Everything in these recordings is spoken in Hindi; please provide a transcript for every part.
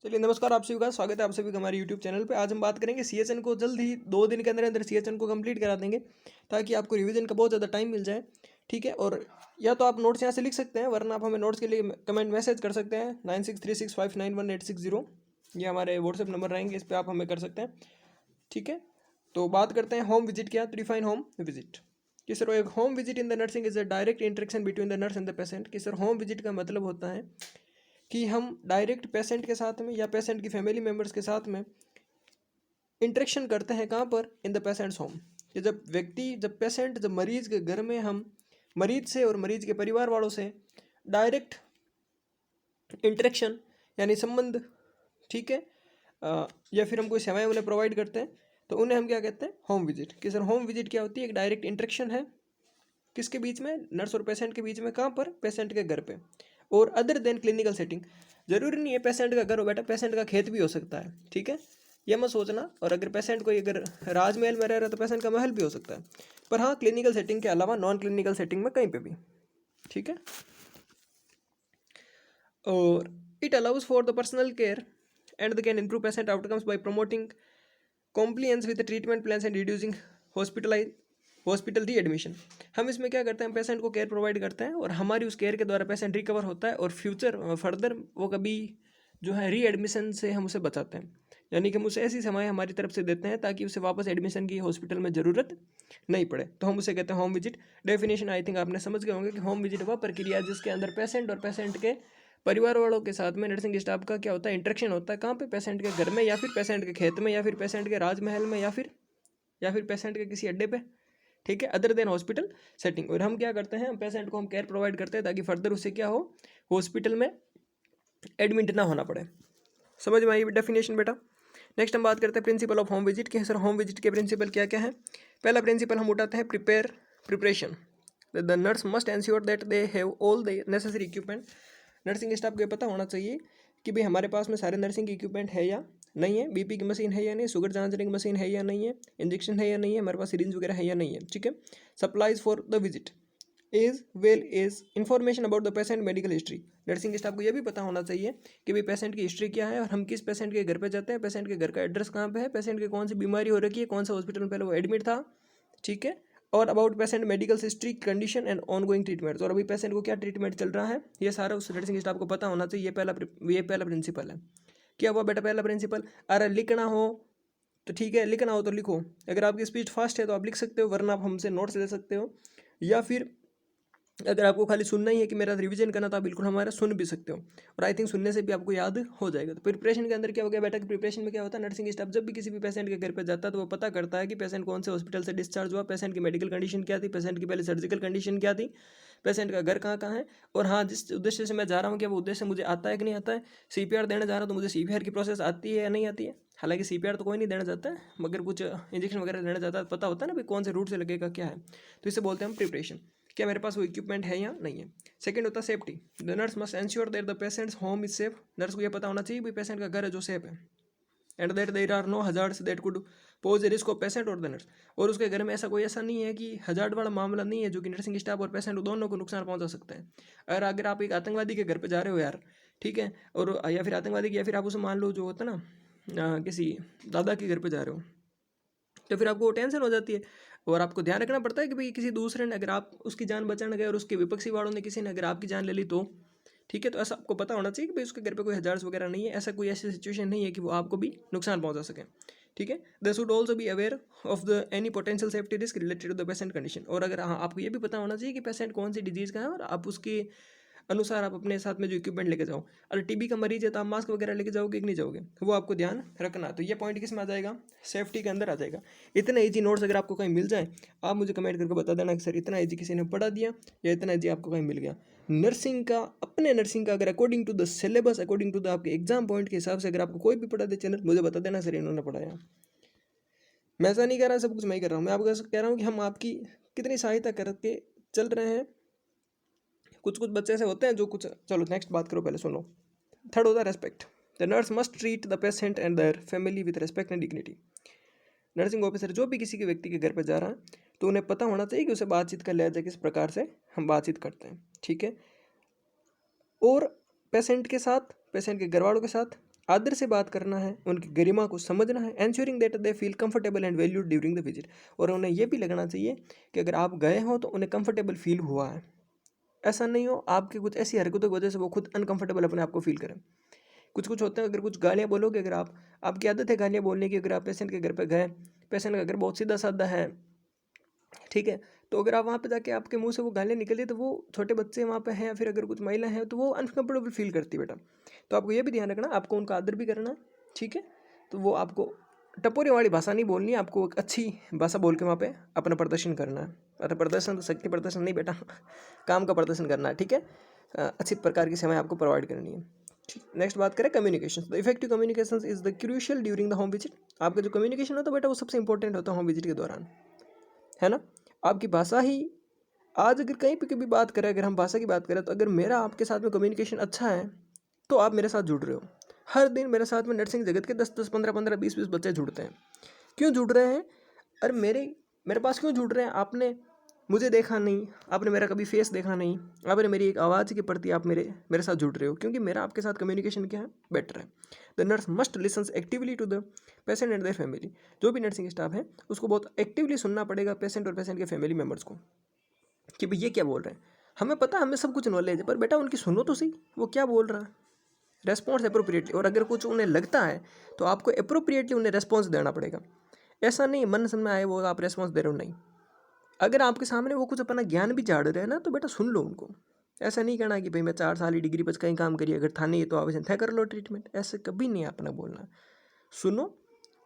चलिए नमस्कार आप सभी का स्वागत है आप सभी का हमारे यूट्यूब चैनल पे। आज हम बात करेंगे सीएचएन को। जल्द ही 2 दिन के अंदर अंदर सीएचएन को कंप्लीट करा देंगे ताकि आपको रिवीजन का बहुत ज़्यादा टाइम मिल जाए। ठीक है, और या तो आप नोट्स यहाँ से लिख सकते हैं, वरना आप हमें नोट्स के लिए कमेंट मैसेज कर सकते हैं 9636591860। ये हमारे व्हाट्सएप नंबर रहेंगे, इस पर आप हमें कर सकते हैं। ठीक है, तो बात करते हैं होम विजिट क्या। डिफाइन होम विजिट कि सर एक home visit in the nursing is a direct interaction between the nurse and the patient. कि सर होम विजिट का मतलब होता है कि हम डायरेक्ट पेशेंट के साथ में या पेशेंट की फैमिली मेम्बर्स के साथ में इंटरेक्शन करते हैं। कहाँ पर? In the patients home. कि जब मरीज के घर में हम मरीज से और मरीज के परिवार वालों से डायरेक्ट इंटरेक्शन यानी संबंध, ठीक है, या फिर हम कोई सेवाएं उन्हें प्रोवाइड करते हैं, तो उन्हें हम क्या कहते हैं? Home visit. कि सर होम विजिट क्या होती है? एक डायरेक्ट इंटरेक्शन है किसके बीच में? नर्स और पेशेंट के बीच में। कहाँ पर? पेशेंट के घर पे। और अदर देन क्लिनिकल सेटिंग, जरूरी नहीं है पेशेंट का घर हो बेटा, पेशेंट का खेत भी हो सकता है। ठीक है, ये मत सोचना। और अगर पेशेंट कोई अगर राजमहल में रह रहा है तो पेशेंट का महल भी हो सकता है। पर हाँ, क्लिनिकल सेटिंग के अलावा नॉन क्लिनिकल सेटिंग में कहीं पे भी। ठीक है, और it allows for the personal care and the can improve patient outcomes bye promoting compliance with treatment plans and reducing hospital readmission. हम इसमें क्या करते हैं? पेशेंट को केयर प्रोवाइड करते हैं और हमारी उस केयर के द्वारा पेशेंट रिकवर होता है और फ्यूचर फर्दर वो कभी जो है रीएडमिशन से हम उसे बचाते हैं। यानी कि हम उसे ऐसी सेवाएं हमारी तरफ से देते हैं ताकि उसे वापस एडमिशन की हॉस्पिटल में ज़रूरत नहीं पड़े। तो हम उसे कहते हैं home visit. Definition I think आपने समझ गए होंगे कि होम विजिट वह प्रक्रिया है जिसके अंदर पेशेंट और पेशेंट के परिवार वालों के साथ में नर्सिंग स्टाफ का क्या होता है? इंटरेक्शन होता है। कहाँ पे? पेशेंट के घर में, या फिर पेशेंट के खेत में, या फिर पेशेंट के राजमहल में, या फिर पेशेंट के किसी अड्डे पे। ठीक है, अदर देन हॉस्पिटल सेटिंग। और हम क्या करते हैं? पेशेंट को हम केयर प्रोवाइड करते हैं ताकि फर्दर उसे क्या हो? हॉस्पिटल में एडमिट ना होना पड़े। समझ में आई डेफिनेशन बेटा? नेक्स्ट हम बात करते हैं प्रिंसिपल ऑफ होम विजिट के। सर होम विजिट के प्रिंसिपल क्या क्या है? पहला प्रिंसिपल हम उठाते हैं preparation. The nurse must ensure that they have all the necessary equipment. Nursing staff को ये पता होना चाहिए कि भाई हमारे पास में सारे नर्सिंग इक्विपमेंट है या नहीं है, बीपी की मशीन है या नहीं, शुगर जांचने की मशीन है या नहीं है, इंजेक्शन है या नहीं है, हमारे पास सिरिंज वगैरह है या नहीं है। ठीक है, supplies for the visit is well as information about the patient medical history. Nursing staff को यह भी पता होना चाहिए कि भाई पेशेंट की हिस्ट्री क्या है और हम किस पेशेंट के घर पे जाते हैं, पेशेंट के घर का एड्रेस कहाँ पे है, पेशेंट की कौन सी बीमारी हो रखी है, कौन सा हॉस्पिटल में पहले वो एडमिट था। ठीक है, और about patient medical history, condition and on going treatment. और अभी पेशेंट को क्या ट्रीटमेंट चल रहा है, ये सारा उस नर्सिंग स्टाफ को पता होना चाहिए। ये पहला प्रिंसिपल है। क्या हुआ बेटा? पहला प्रिंसिपल। अरे लिखना हो तो ठीक है, लिखना हो तो लिखो। अगर आपकी स्पीड फास्ट है तो आप लिख सकते हो, वरना आप हमसे नोट्स ले सकते हो। या फिर अगर आपको खाली सुनना ही है कि मेरा रिवीजन करना, तो आप बिल्कुल हमारा सुन भी सकते हो। और आई थिंक सुनने से भी आपको याद हो जाएगा। तो प्रिपरेशन के अंदर क्या हो गया बेटा? कि प्रिपरेशन में क्या होता है? नर्सिंग स्टाफ जब भी किसी भी पेशेंट के घर पर जाता है तो वो पता करता है कि पेशेंट कौन से हॉस्पिटल से डिस्चार्ज हुआ, पेशेंट की मेडिकल कंडीशन क्या थी, पेशेंट की पहले सर्जिकल कंडीशन क्या थी, पेशेंट का घर कहाँ कहाँ है, और हाँ जिस उद्देश्य से मैं जा रहा हूँ क्या वो उद्देश्य मुझे आता है कि नहीं आता है। सीपीआर देने जा रहा हूँ तो मुझे सीपीआर की प्रोसेस आती है या नहीं आती है। हालांकि सीपीआर तो कोई नहीं देना चाहता है, मगर कुछ इंजेक्शन वगैरह देना चाहता है, पता होता है ना भाई कौन से रूट से लगेगा क्या है। तो इसे बोलते हैं हम प्रिपरेशन। क्या मेरे पास वो इक्विपमेंट है या नहीं है। सेकंड होता है safety. The nurse must ensure that the patients home is safe. Nurse को यह पता होना चाहिए भाई पेशेंट का घर है जो सेफ है। And that there are no hazards that could pose a risk of patient और द नर्स। और उसके घर में ऐसा नहीं है कि हजार्ड वाला मामला नहीं है जो कि नर्सिंग स्टाफ और पेशेंट दोनों को नुकसान पहुंचा सकते हैं। अगर आप एक आतंकवादी के घर पे जा रहे हो यार, ठीक है, और या फिर आतंकवादी की, या फिर आप उसे मान लो जो होता है ना किसी दादा के घर पे जा रहे हो, तो फिर आपको टेंशन हो जाती है। और आपको ध्यान रखना पड़ता है कि भाई किसी दूसरे ने अगर आप उसकी जान बचाने गए और उसके विपक्षी वालों ने किसी ने अगर आपकी जान ले ली तो ठीक है, तो ऐसा आपको पता होना चाहिए कि भाई उसके घर पे कोई हजार्स वगैरह नहीं है, ऐसा कोई ऐसी सिचुएशन नहीं है कि वो आपको भी नुकसान पहुंचा सके। ठीक है, they should also be aware of the any potential safety risk related to the patient condition. और अगर हाँ आपको ये भी पता होना चाहिए कि पेशेंट कौन सी डिजीज़ का है और आप उसके अनुसार आप अपने साथ में जो इक्विपमेंट लेके जाओ। अगर टीबी का मरीज है तो आप मास्क वगैरह लेके जाओगे कि नहीं जाओगे, वो आपको ध्यान रखना। तो ये पॉइंट किस में आ जाएगा? सेफ्टी के अंदर आ जाएगा। इतने ईजी नोट्स अगर आपको कहीं मिल जाए, आप मुझे कमेंट करके बता देना कि सर इतना ईजी किसी ने पढ़ा दिया या इतना ईजी आपको कहीं मिल गया। नर्सिंग का, अपने नर्सिंग का अगर according to the syllabus, according to the आपके एग्जाम पॉइंट के हिसाब से अगर आपको कोई भी पढ़ा दे चैनल, मुझे बता देना सर इन्होंने पढ़ाया। मैं ऐसा नहीं कह रहा सब कुछ मैं ही कर रहा हूँ, मैं आपको कह रहा हूँ कि हम आपकी कितनी सहायता करके चल रहे हैं। कुछ कुछ बच्चे ऐसे होते हैं जो कुछ, चलो नेक्स्ट बात करो, पहले सुनो। थर्ड होता है respect. The nurse must treat the patient and their family with respect and dignity. Nursing officer जो भी किसी के व्यक्ति के घर पर जा रहा है तो उन्हें पता होना चाहिए कि उसे बातचीत का लहजा किस प्रकार से हम बातचीत करते हैं। ठीक है, और पेशेंट के साथ, पेशेंट के घर वालों के साथ आदर से बात करना है, उनकी गरिमा को समझना है, ensuring that they feel comfortable and valued during the visit. और उन्हें यह भी लगना चाहिए कि अगर आप गए हो तो उन्हें कंफर्टेबल फील हुआ है। ऐसा नहीं हो आपकी कुछ ऐसी हरकतों की वजह से वो खुद अनकंफर्टेबल अपने आप को फील करें। कुछ कुछ होते हैं, अगर कुछ गालियाँ बोलोगे, अगर आप आपकी आदत है गालियाँ बोलने की, अगर आप पेशेंट के घर पर गए, पेशेंट का घर बहुत सीधा साधा है, ठीक है, तो अगर आप वहाँ पे जाके आपके मुंह से वो गालियाँ निकले तो वो छोटे बच्चे वहाँ पे हैं या फिर अगर कुछ महिला हैं तो वो अनकंफर्टेबल फील करती है बेटा। तो आपको ये भी ध्यान रखना, आपको उनका आदर भी करना है, ठीक है। तो वो आपको टपोरी वाली भाषा नहीं बोलनी है, आपको एक अच्छी भाषा बोल के वहाँ पे अपना प्रदर्शन करना है। अरे प्रदर्शन तो शक्ति प्रदर्शन नहीं बेटा, काम का प्रदर्शन करना है, ठीक है। अच्छी प्रकार की सेवाएं आपको प्रोवाइड करनी है। नेक्स्ट बात करें communication. The effective communication is the crucial during the home visit. आपका जो कम्युनिकेशन होता है बेटा वो सबसे इंपॉर्टेंट होता है होम विजिट के दौरान, है ना। आपकी भाषा ही आज अगर कहीं पे कभी बात करें, अगर हम भाषा की बात करें, तो अगर मेरा आपके साथ में कम्युनिकेशन अच्छा है तो आप मेरे साथ जुड़ रहे हो। हर दिन मेरे साथ में नर्सिंग जगत के 10-10, 15-15, 20-20 बच्चे जुड़ते हैं। क्यों जुड़ रहे हैं? अरे मेरे पास क्यों जुड़ रहे हैं? आपने मुझे देखा नहीं, आपने मेरा कभी फेस देखा नहीं, आपने मेरी एक आवाज़ के प्रति आप मेरे साथ जुड़ रहे हो, क्योंकि मेरा आपके साथ कम्युनिकेशन क्या है, बेटर है। The nurse must listen actively to the patient and the family. जो भी नर्सिंग स्टाफ है उसको बहुत एक्टिवली सुनना पड़ेगा पेशेंट और पेशेंट के फैमिली मेम्बर्स को, कि भाई ये क्या बोल रहे हैं। हमें पता है, हमें सब कुछ नॉलेज है, पर बेटा उनकी सुनो तो सही, वो क्या बोल रहा है। रेस्पॉन्स अप्रोप्रिएटली, और अगर कुछ उन्हें लगता है तो आपको अप्रोप्रिएटली उन्हें रेस्पॉन्स देना पड़ेगा। ऐसा नहीं मन समझ में आए वो आप रेस्पॉन्स दे रहे हो, नहीं। अगर आपके सामने वो कुछ अपना ज्ञान भी झाड़ रहे हैं ना, तो बेटा सुन लो उनको। ऐसा नहीं कहना कि भाई मैं 4 साल ही डिग्री पर कहीं काम करिए, अगर था नहीं तो आप ऐसे कर लो ट्रीटमेंट, ऐसे कभी नहीं अपना बोलना। सुनो,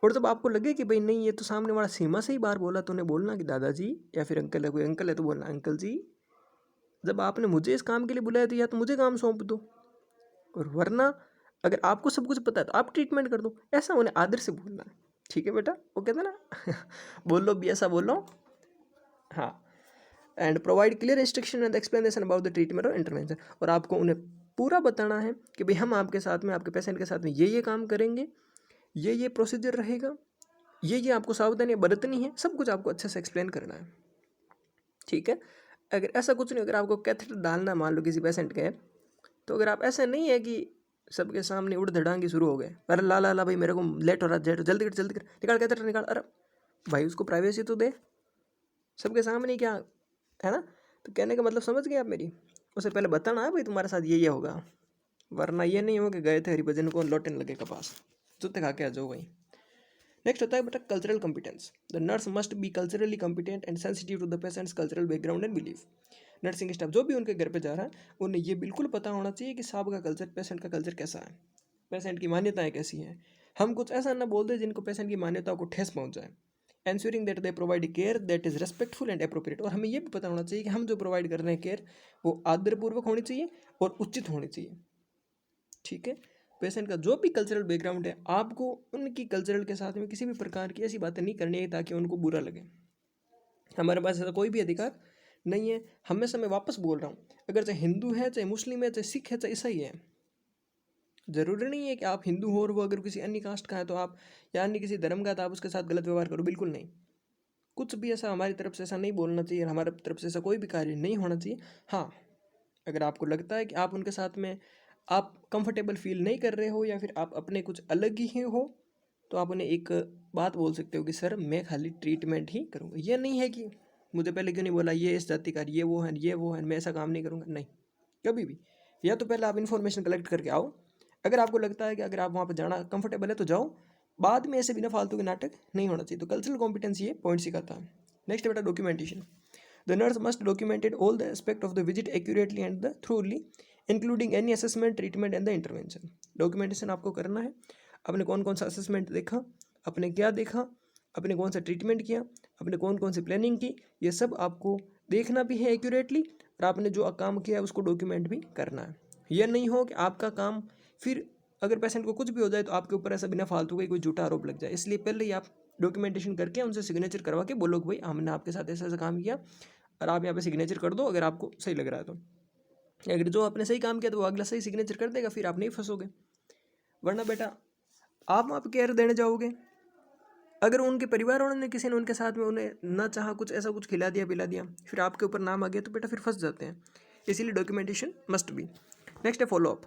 और जब आपको लगे कि भाई नहीं ये तो सामने वाला सीमा से ही बाहर बोला, तो उन्हें बोलना कि दादाजी, या फिर अंकल है, कोई अंकल है तो बोलना अंकल जी, जब आपने मुझे इस काम के लिए बुलाया तो या तो मुझे काम सौंप दो, और वरना अगर आपको सब कुछ पता है तो आप ट्रीटमेंट कर दो। ऐसा उन्हें आदर से बोलना है, ठीक है बेटा। वो कहते हैं ना बोल लो भी ऐसा बोल लो, हाँ। And provide clear instruction and explanation about the treatment और इंटरवेंशन। और आपको उन्हें पूरा बताना है कि भाई हम आपके साथ में, आपके पेशेंट के साथ में ये काम करेंगे, ये प्रोसीजर रहेगा, ये आपको सावधानियाँ बरतनी है, सब कुछ आपको अच्छे से एक्सप्लेन करना है, ठीक है। अगर ऐसा कुछ नहीं, अगर आपको कैथेटर डालना मान लो किसी पेशेंट के, तो अगर आप ऐसे नहीं है कि सबके सामने उड़ धड़ांगी शुरू हो गए, अरे ला ला ला भाई मेरे को लेट हो रहा है, जल्दी कर जल्दी कर, निकाल कैथेटर निकाल, अरे भाई उसको प्राइवेसी तो दे, सबके सामने क्या, है ना। तो कहने का मतलब समझ गए आप मेरी। उससे पहले बताना है भाई तुम्हारे साथ ये होगा, वरना ये नहीं हो कि गए थे हरिभजन को लौटने लगे कपास, जूते खा के आ जाओ भाई। नेक्स्ट होता है बेटा cultural competence. The nurse must be culturally competent and sensitive to the patient's cultural background and belief. Nursing staff जो भी उनके घर पे जा रहा है उन्हें ये बिल्कुल पता होना चाहिए कि साहब का कल्चर, पेशेंट का कल्चर कैसा है, पेशेंट की मान्यताएं कैसी हैं। हम कुछ ऐसा ना बोल दें जिनको पेशेंट की मान्यताओं को ठेस पहुंच जाए। Ensuring that they provide care that is respectful and appropriate. और हमें ये भी पता होना चाहिए कि हम जो प्रोवाइड कर रहे हैं केयर वो आदरपूर्वक होनी चाहिए और उचित होनी चाहिए, ठीक है। पेशेंट का जो भी कल्चरल बैकग्राउंड है, आपको उनकी कल्चरल के साथ में किसी भी प्रकार की ऐसी बातें नहीं करनी है ताकि उनको बुरा लगे। हमारे पास ऐसा कोई भी अधिकार नहीं है। हमेशा मैं वापस बोल रहा हूँ, अगर चाहे हिंदू है, चाहे मुस्लिम है, चाहे सिख है, चाहे ईसाई है, ज़रूरी नहीं है कि आप हिंदू हो और वो अगर किसी अन्य कास्ट का है तो आप, या अन्य किसी धर्म का, तो आप उसके साथ गलत व्यवहार करो, बिल्कुल नहीं। कुछ भी ऐसा हमारी तरफ से ऐसा नहीं बोलना चाहिए, हमारी तरफ से ऐसा कोई भी कार्य नहीं होना चाहिए। हाँ, अगर आपको लगता है कि आप उनके साथ में आप कंफर्टेबल फील नहीं कर रहे हो, या फिर आप अपने कुछ अलग ही हो, तो आप उन्हें एक बात बोल सकते हो कि सर मैं खाली ट्रीटमेंट ही करूँगा। ये नहीं है कि मुझे पहले क्यों नहीं बोला, ये इस जाति का, ये वो है, मैं ऐसा काम नहीं करूँगा, नहीं, कभी भी। या तो पहले आप इन्फॉर्मेशन कलेक्ट करके आओ। अगर आपको लगता है कि अगर आप वहाँ पर जाना कंफर्टेबल है तो जाओ, बाद में ऐसे बिना फालतू के नाटक नहीं होना चाहिए। तो कल्चरल कॉम्पिटेंस ये पॉइंट सिखाता है। नेक्स्ट बेटा documentation. The nurse must documented all the aspect of the visit accurately and the थ्रूली, including any assessment, treatment and the intervention. Documentation आपको करना है, आपने कौन कौन सा असेसमेंट देखा, आपने क्या देखा, आपने कौन सा ट्रीटमेंट किया, आपने कौन कौन सी प्लानिंग की, ये सब आपको देखना भी है एक्यूरेटली, और आपने जो काम किया है उसको डॉक्यूमेंट भी करना है। यह नहीं हो कि आपका काम फिर अगर पेशेंट को कुछ भी हो जाए तो आपके ऊपर ऐसा बिना फालतू का कोई झूठा आरोप लग जाए। इसलिए पहले ही आप डॉक्यूमेंटेशन करके उनसे सिग्नेचर करवा के बोलो कि भाई हमने आपके साथ ऐसा ऐसा काम किया, और आप यहाँ पे सिग्नेचर कर दो अगर आपको सही लग रहा है तो। अगर जो आपने सही काम किया तो वो अगला सही सिग्नेचर कर देगा, फिर आप नहीं फंसोगे। वरना बेटा आप वहाँ पे केयर देने जाओगे, अगर उनके परिवार वालों ने, किसी ने उनके साथ में उन्हें ना चाहा, कुछ ऐसा कुछ खिला दिया पिला दिया, फिर आपके ऊपर नाम आ गया, तो बेटा फिर फंस जाते हैं। इसीलिए डॉक्यूमेंटेशन मस्ट बी। नेक्स्ट है फॉलोअप।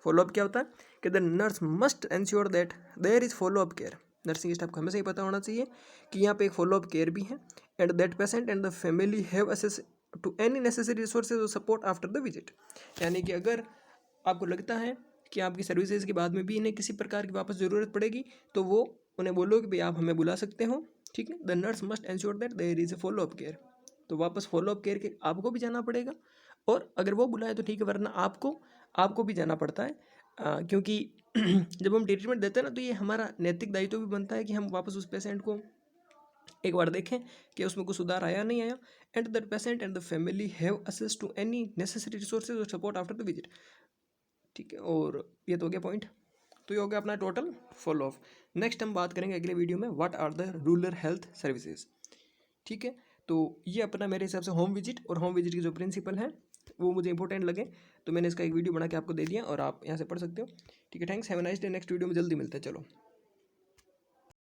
फॉलोअप क्या होता है कि the nurse must ensure that there is follow up care. Nursing staff को हमेशा ही पता होना चाहिए कि यहाँ पे एक फॉलो अप केयर भी है, and that patient and the family have access to any necessary resources और सपोर्ट आफ्टर द विजिट। यानी कि अगर आपको लगता है कि आपकी सर्विसेज के बाद में भी इन्हें किसी प्रकार की वापस ज़रूरत पड़ेगी तो वो उन्हें बोलो कि भाई आप हमें बुला सकते हो, ठीक है। The nurse must ensure that there is a follow up care. तो वापस फॉलो अप केयर के आपको भी जाना पड़ेगा, और अगर वो बुलाए तो ठीक है, वरना आपको भी जाना पड़ता है, क्योंकि जब हम ट्रीटमेंट देते हैं ना तो ये हमारा नैतिक दायित्व भी बनता है कि हम वापस उस पेशेंट को एक बार देखें कि उसमें कुछ सुधार आया नहीं आया, and that patient and the family have access to any necessary resources और सपोर्ट आफ्टर द विजिट, ठीक है। और ये तो हो गया पॉइंट, तो ये हो गया अपना टोटल फॉलो अप। नेक्स्ट हम बात करेंगे अगले वीडियो में what are the rural health services, ठीक है। तो ये अपना मेरे हिसाब से होम विजिट और होम विजिट के जो प्रिंसिपल हैं वो मुझे इंपॉर्टेंट लगे, तो मैंने इसका एक वीडियो बना के आपको दे दिया और आप यहाँ से पढ़ सकते हो, ठीक है। Thanks, have a nice day. Next video में जल्दी मिलते हैं, चलो।